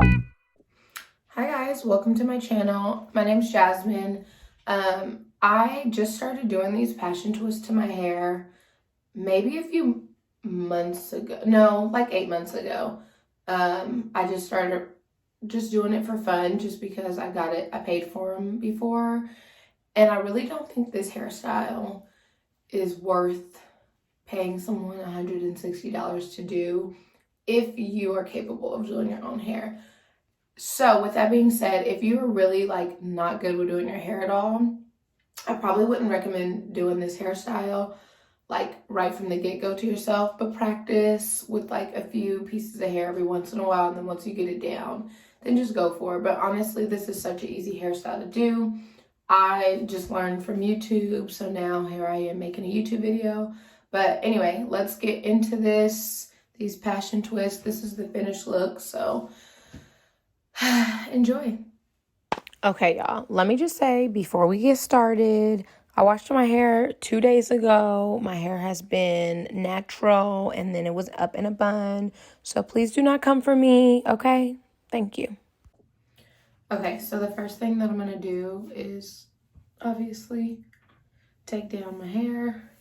Hi guys, welcome to my channel. My name's Jasmine. I just started doing these passion twists to my hair maybe a few months ago. No, like 8 months ago. I just started doing it for fun just because I paid for them before. And I really don't think this hairstyle is worth paying someone $160 to do if you are capable of doing your own hair. So with that being said, if you are really like not good with doing your hair at all, I probably wouldn't recommend doing this hairstyle like right from the get-go to yourself, but practice with like a few pieces of hair every once in a while, and then once you get it down, then just go for it. But honestly, this is such an easy hairstyle to do. I just learned from YouTube, so now here I am making a YouTube video. But anyway, let's get into these passion twists. This is the finished look, so enjoy. Okay, y'all, let me just say before we get started, I washed my hair 2 days ago. My hair has been natural and then it was up in a bun. So please do not come for me, okay? Thank you. Okay, so the first thing that I'm going to do is obviously take down my hair.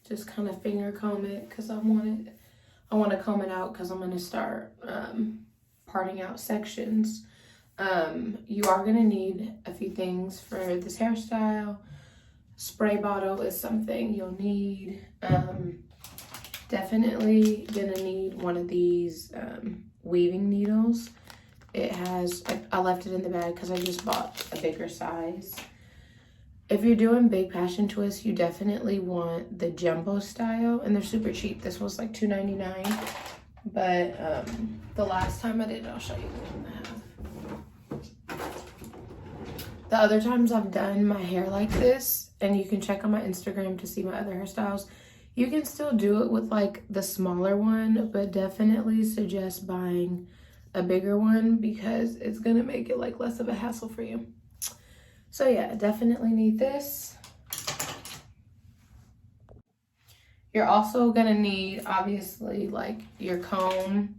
Just kind of finger comb it because I want to comb it out because I'm going to start parting out sections. You are going to need a few things for this hairstyle. Spray bottle is something you'll need. Definitely going to need one of these weaving needles. It has, I left it in the bag because I just bought a bigger size. If you're doing big passion twists, you definitely want the jumbo style, and they're super cheap. This was like $2.99, but the last time I did it, I'll show you the one I have. The other times I've done my hair like this, and you can check on my Instagram to see my other hairstyles, you can still do it with like the smaller one, but definitely suggest buying a bigger one because it's gonna make it like less of a hassle for you. So yeah, definitely need this. You're also gonna need, obviously, like your comb.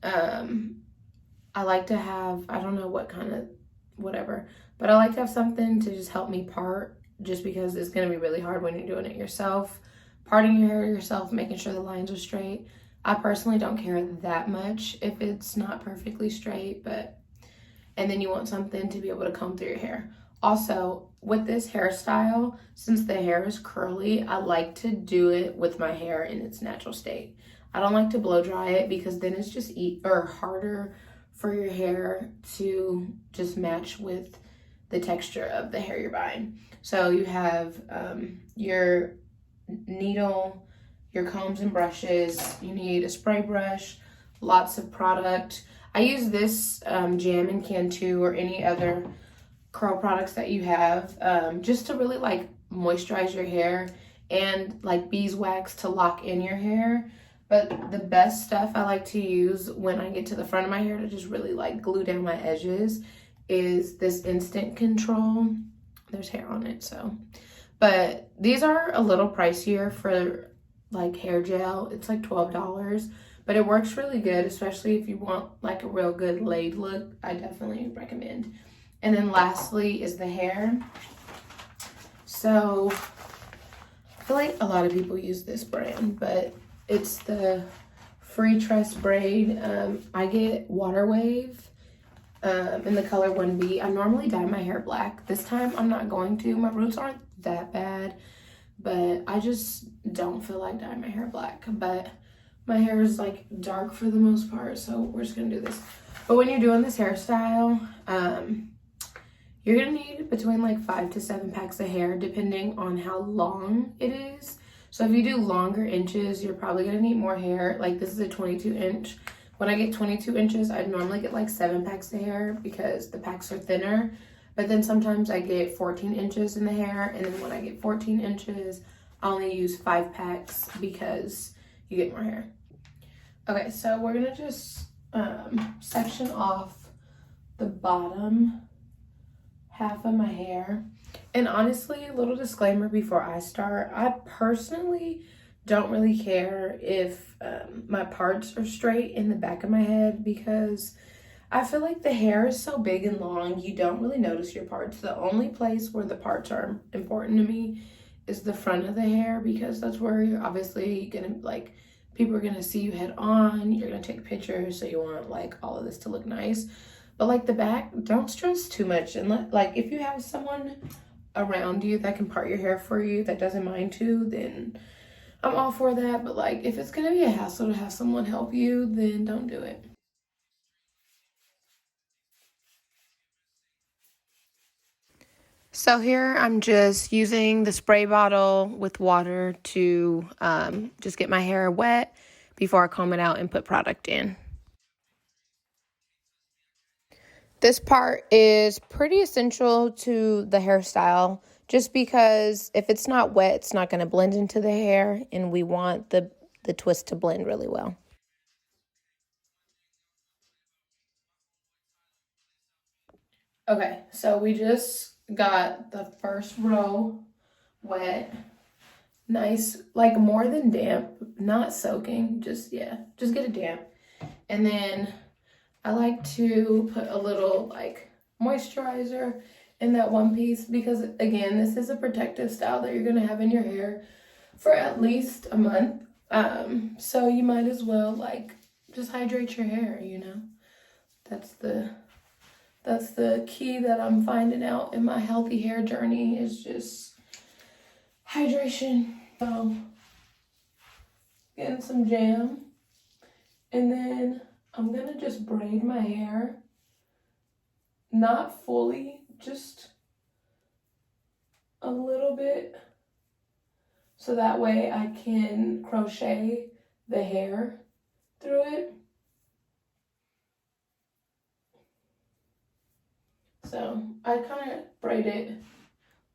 I like to have, I don't know what kind of, whatever, but I like to have something to just help me part, just because it's gonna be really hard when you're doing it yourself. Parting your hair yourself, making sure the lines are straight. I personally don't care that much if it's not perfectly straight, but, and then you want something to be able to comb through your hair. Also, with this hairstyle, since the hair is curly, I like to do it with my hair in its natural state. I don't like to blow dry it because then it's just harder for your hair to just match with the texture of the hair you're buying. So you have your needle, your combs and brushes. You need a spray brush, lots of product. I use this Jam and Cantu or any other curl products that you have just to really like moisturize your hair, and like beeswax to lock in your hair. But the best stuff I like to use when I get to the front of my hair to just really like glue down my edges is this Instant Control. There's hair on it, so. But these are a little pricier for like hair gel. It's like $12, but it works really good, especially if you want like a real good laid look. I definitely recommend. And then lastly is the hair. So I feel like a lot of people use this brand, but it's the Freetres braid. I get Water Wave in the color 1B. I normally dye my hair black. This time I'm not going to. My roots aren't that bad, but I just don't feel like dyeing my hair black. But my hair is like dark for the most part, so we're just gonna do this. But when you're doing this hairstyle, you're gonna need between like 5 to 7 packs of hair depending on how long it is. So if you do longer inches, you're probably gonna need more hair. Like this is a 22 inch. When I get 22 inches, I normally get like 7 packs of hair because the packs are thinner. But then sometimes I get 14 inches in the hair, and then when I get 14 inches, I only use 5 packs because you get more hair. Okay, so we're gonna just section off the bottom half of my hair. And honestly, a little disclaimer before I start, I personally don't really care if my parts are straight in the back of my head, because I feel like the hair is so big and long, you don't really notice your parts. The only place where the parts are important to me is the front of the hair, because that's where you're obviously gonna, like, people are gonna see you head on, you're gonna take pictures, so you want like all of this to look nice. But like the back, don't stress too much. And like if you have someone around you that can part your hair for you that doesn't mind to, then I'm all for that. But like if it's gonna be a hassle to have someone help you, then don't do it. So here I'm just using the spray bottle with water to just get my hair wet before I comb it out and put product in. This part is pretty essential to the hairstyle, just because if it's not wet, it's not going to blend into the hair, and we want the twist to blend really well. Okay, so we just got the first row wet. Nice, like more than damp, not soaking, just, yeah, just get it damp. And then I like to put a little like moisturizer in that one piece, because again, this is a protective style that you're gonna have in your hair for at least a month. So you might as well like just hydrate your hair, you know? That's the key that I'm finding out in my healthy hair journey, is just hydration. So getting some jam, and then I'm gonna just braid my hair, not fully, just a little bit, so that way I can crochet the hair through it. So I kind of braid it,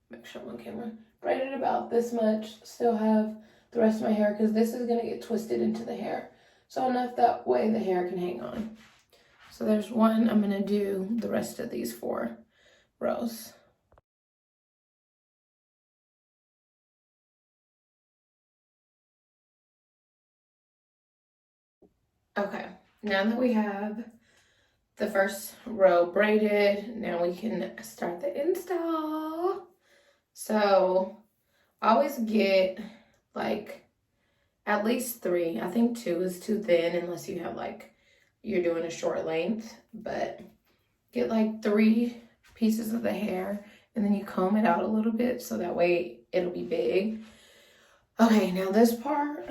make sure I'm on camera, braid it about this much, still have the rest of my hair, because this is gonna get twisted into the hair. So enough that way the hair can hang on. So there's one, I'm gonna do the rest of these 4 rows. Okay, now that we have the first row braided, now we can start the install. So I always get like at least 3. I think 2 is too thin unless you have like, you're doing a short length, but get like 3 pieces of the hair, and then you comb it out a little bit so that way it'll be big. Okay, now this part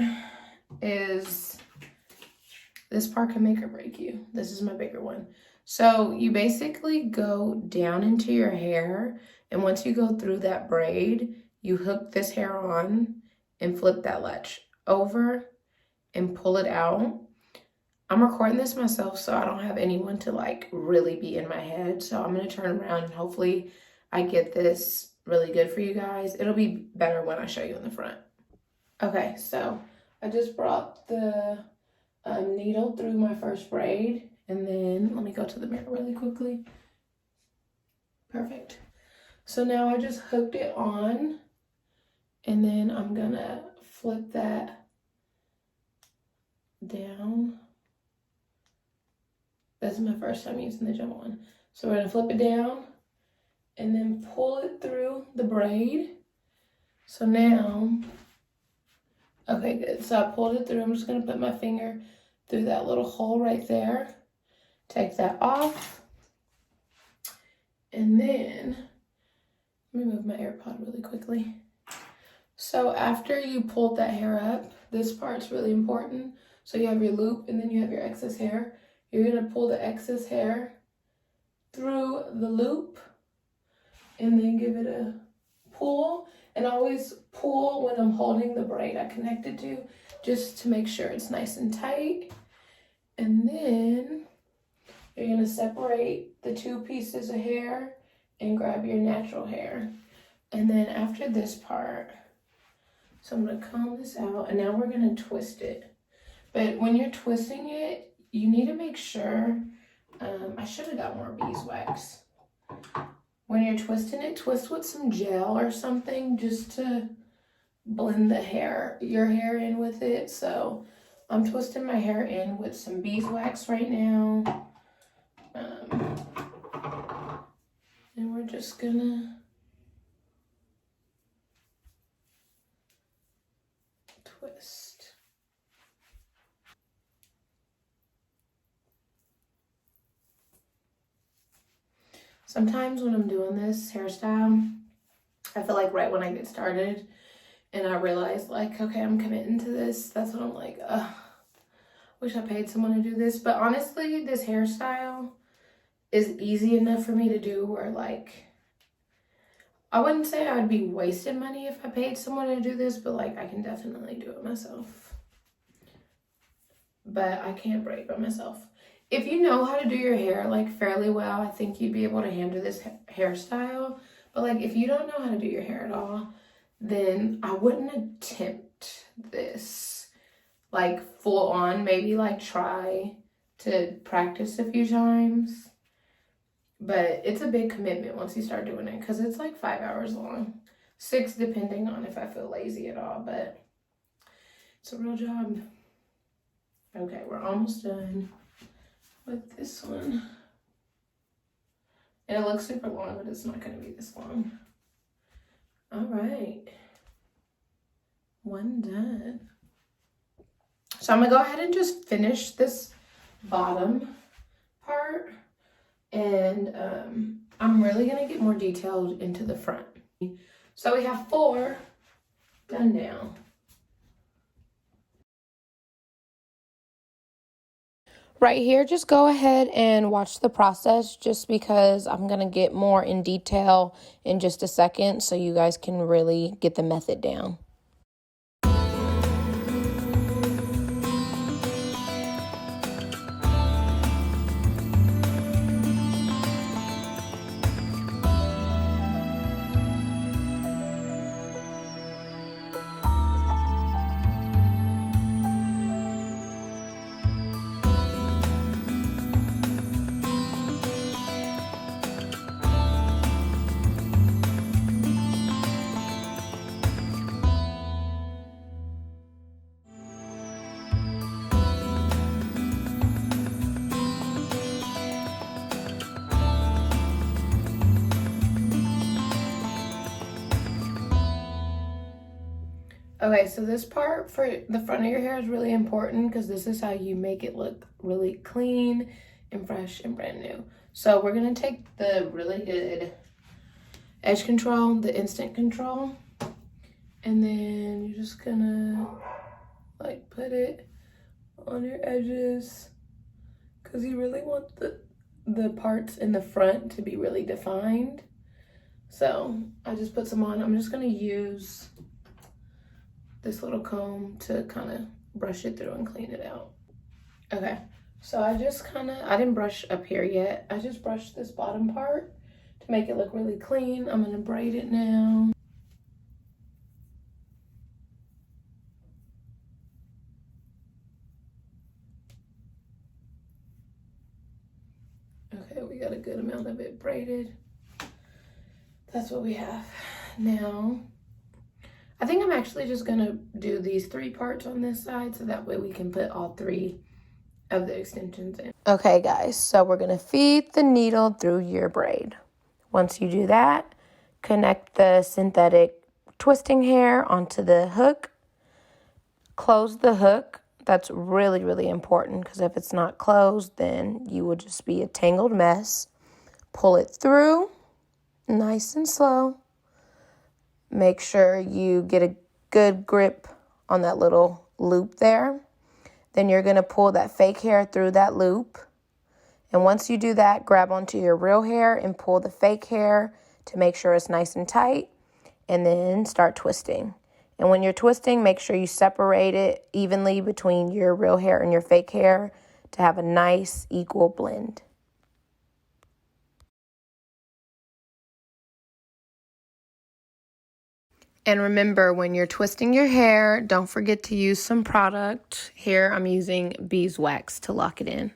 can make or break you. This is my bigger one. So you basically go down into your hair, and once you go through that braid, you hook this hair on and flip that latch over and pull it out. I'm recording this myself, so I don't have anyone to like really be in my head. So I'm gonna turn around and hopefully I get this really good for you guys. It'll be better when I show you in the front. Okay, so I just brought the needle through my first braid, and then let me go to the mirror really quickly. Perfect. So now I just hooked it on, and then I'm gonna flip that down. This is my first time using the gel one. So we're gonna flip it down and then pull it through the braid. So now, okay, good. So I pulled it through. I'm just gonna put my finger through that little hole right there. Take that off. And then, let me move my AirPod really quickly. So after you pulled that hair up, this part's really important. So you have your loop, and then you have your excess hair. You're gonna pull the excess hair through the loop and then give it a pull. And always pull when I'm holding the braid I connected to, just to make sure it's nice and tight. And then you're gonna separate the 2 pieces of hair and grab your natural hair. And then after this part, so I'm gonna comb this out, and now we're gonna twist it. But when you're twisting it, you need to make sure, I should have got more beeswax. When you're twisting it, twist with some gel or something just to blend your hair in with it. So I'm twisting my hair in with some beeswax right now. And we're just gonna twist. Sometimes when I'm doing this hairstyle, I feel like right when I get started and I realize like, okay, I'm committing to this, that's when I'm like, wish I paid someone to do this. But honestly, this hairstyle is easy enough for me to do where like, I wouldn't say I'd be wasting money if I paid someone to do this, but like I can definitely do it myself. But I can't braid by myself. If you know how to do your hair like fairly well, I think you'd be able to handle this hairstyle. But like if you don't know how to do your hair at all, then I wouldn't attempt this like full on. Maybe like try to practice a few times. But it's a big commitment once you start doing it because it's like 5 hours long. 6 depending on if I feel lazy at all, but it's a real job. Okay, we're almost done with this one. And it looks super long, but it's not going to be this long. All right. One done. So I'm going to go ahead and just finish this bottom part. And I'm really going to get more detailed into the front. So we have 4 done now. Right here, just go ahead and watch the process just because I'm going to get more in detail in just a second so you guys can really get the method down. Okay, so this part for the front of your hair is really important because this is how you make it look really clean and fresh and brand new. So we're going to take the really good edge control, the instant control, and then you're just going to like put it on your edges because you really want the parts in the front to be really defined. So I just put some on. I'm just going to use this little comb to kind of brush it through and clean it out. Okay, so I didn't brush up here yet. I just brushed this bottom part to make it look really clean. I'm gonna braid it now. Okay, we got a good amount of it braided. That's what we have. Now, I think I'm actually just gonna do these 3 parts on this side so that way we can put all 3 of the extensions in. Okay guys, so we're gonna feed the needle through your braid. Once you do that, connect the synthetic twisting hair onto the hook. Close the hook. That's really, really important because if it's not closed, then you will just be a tangled mess. Pull it through, nice and slow. Make sure you get a good grip on that little loop there. Then you're going to pull that fake hair through that loop. And once you do that, grab onto your real hair and pull the fake hair to make sure it's nice and tight. And then start twisting. And when you're twisting, make sure you separate it evenly between your real hair and your fake hair to have a nice equal blend. And remember, when you're twisting your hair, don't forget to use some product. Here, I'm using beeswax to lock it in.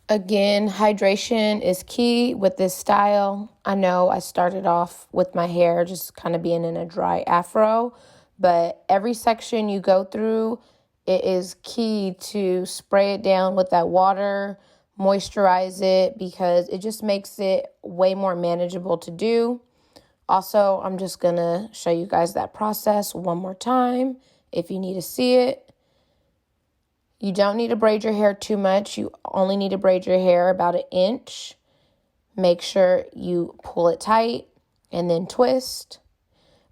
Again, hydration is key with this style. I know I started off with my hair just kind of being in a dry afro, but every section you go through, it is key to spray it down with that water, moisturize it, because it just makes it way more manageable to do. Also, I'm just going to show you guys that process one more time if you need to see it. You don't need to braid your hair too much. You only need to braid your hair about 1 inch. Make sure you pull it tight and then twist.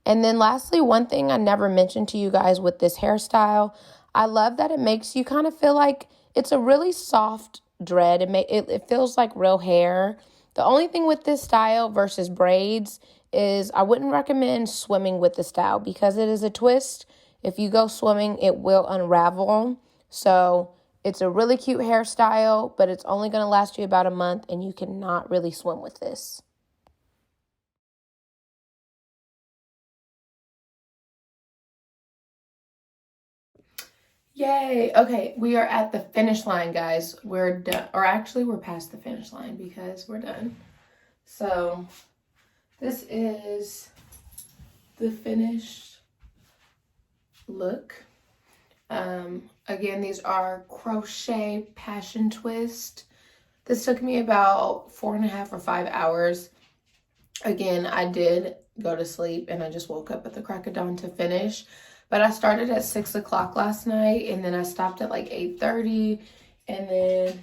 And then lastly, one thing I never mentioned to you guys with this hairstyle, I love that it makes you kind of feel like it's a really soft dread. It feels like real hair. The only thing with this style versus braids is I wouldn't recommend swimming with the style because it is a twist. If you go swimming, it will unravel. So it's a really cute hairstyle, but it's only going to last you about a month, and you cannot really swim with this. Yay! Okay, we are at the finish line, guys. We're done, or actually we're past the finish line because we're done. So this is the finished look. Again, these are Crochet Passion Twist. This took me about 4.5 or 5 hours. Again, I did go to sleep and I just woke up at the crack of dawn to finish. But I started at 6 o'clock last night, and then I stopped at like 8:30, and then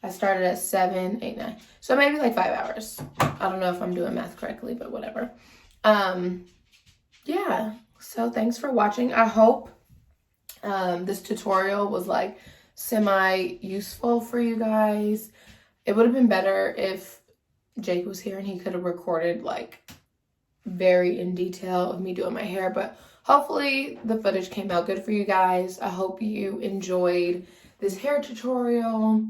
I started at 7, 8, 9. So maybe like 5 hours. I don't know if I'm doing math correctly, but whatever. Yeah, so thanks for watching. I hope this tutorial was like semi-useful for you guys. It would have been better if Jake was here and he could have recorded like very in detail of me doing my hair, but hopefully the footage came out good for you guys. I hope you enjoyed this hair tutorial.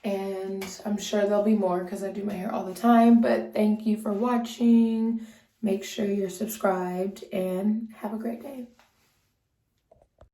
And I'm sure there'll be more because I do my hair all the time, but thank you for watching. Make sure you're subscribed and have a great day.